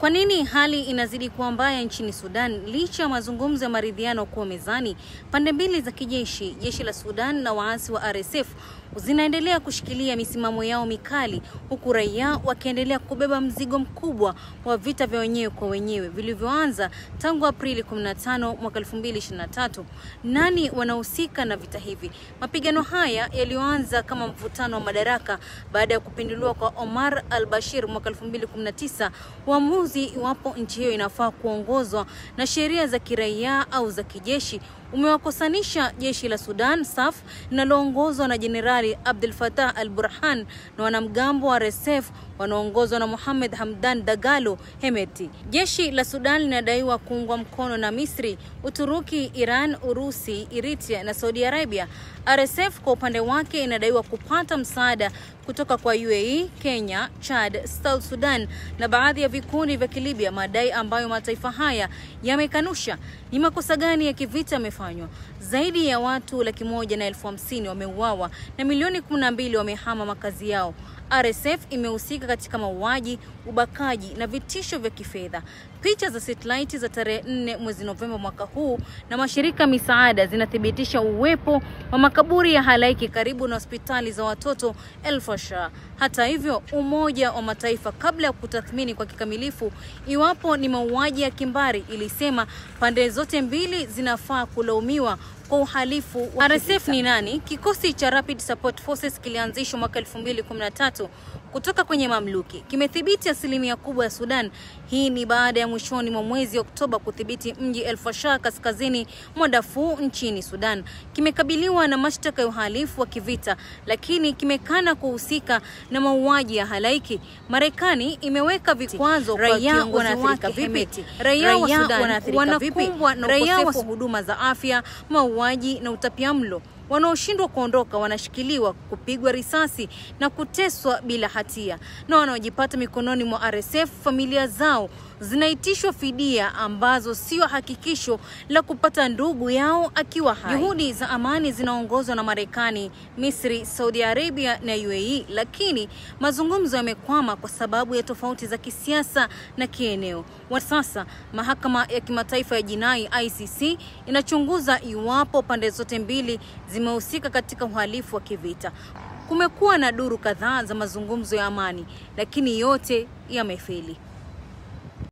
Kwa nini hali inazidi kuwa mbaya nchini Sudan licha ya mazungumzo ya maridhiano kuwa mezani? Pande mbili za kijeshi, jeshi la Sudan na waasi wa RSF, zinaendelea kushikilia misimamo yao mikali, huku raia wakiendelea kubeba mzigo mkubwa wa vita vya wenyewe kwa wenyewe vilivyoanza tangu Aprili 15 mwaka 2023. Nani wanahusika na vita hivi? Mapigano haya yaliyoanza kama mvutano wa madaraka baada ya kupinduliwa kwa Omar al-Bashir mwaka 2019, uamuzi iwapo nchi hiyo inafaa kuongozwa na sheria za kiraia au za kijeshi umewakosanisha jeshi la Sudan SAF linaloongozwa na Jenerali Abdel Fattah al-Burhan na wanamgambo wa RSF wanaongozwa na Mohamed Hamdan Dagalo Hemeti. Jeshi la Sudan linadaiwa kuungwa mkono na Misri, Uturuki, Iran, Urusi, Eritrea na Saudi Arabia. RSF kwa upande wake inadaiwa kupata msaada kutoka kwa UAE, Kenya, Chad, South Sudan na baadhi ya vikundi vya Kilibya, madai ambayo mataifa haya yamekanusha. Ni makosa gani ya kivita yamefanywa? Zaidi ya watu 150,000 wameuawa na milioni 12 wamehama makazi yao. RSF imehusika katika mauaji, ubakaji na vitisho vya kifedha. Picha za satellite za tarehe 4 mwezi Novemba mwaka huu na mashirika misaada zinathibitisha uwepo wa makaburi ya halaiki karibu na hospitali za watoto El Fasher. Hata hivyo, Umoja wa Mataifa kabla ya kutathmini kwa kikamilifu iwapo ni mauaji ya kimbari ilisema pande zote mbili zinafaa kulaumiwa kwa uhalifu wa RSF ni nani? Kikosi cha Rapid Support Forces kilianzishwa mwaka 2013 kutoka kwenye mamluki. Kimethibiti asilimia kubwa ya Sudan. Hii ni baada ya mwishoni mwa mwezi Oktoba kudhibiti mji El Fasher kaskazini mwa Darfur nchini Sudan. Kimekabiliwa na mashtaka ya uhalifu wa kivita, lakini kimekana kuhusika na mauaji ya halaiki. Marekani imeweka vikwazo kwa kiongozi wake Hemeti. Raia wa Sudan wanakumbwa na ukosefu wa huduma za afya, mauaji na utapiamlo. Wanaoshindwa kuondoka wanashikiliwa, kupigwa risasi na kuteswa bila hatia, na wanaojipata mikononi mwa RSF familia zao zinaitishwa fidia ambazo sio hakikisho la kupata ndugu yao akiwa hai. Juhudi za amani zinaongozwa na Marekani, Misri, Saudi Arabia na UAE, lakini mazungumzo yamekwama kwa sababu ya tofauti za kisiasa na kieneo. Sasa mahakama ya kimataifa ya jinai ICC inachunguza iwapo pande zote mbili zimehusika katika uhalifu wa kivita. Kumekuwa na duru kadhaa za mazungumzo ya amani, lakini yote yamefeli.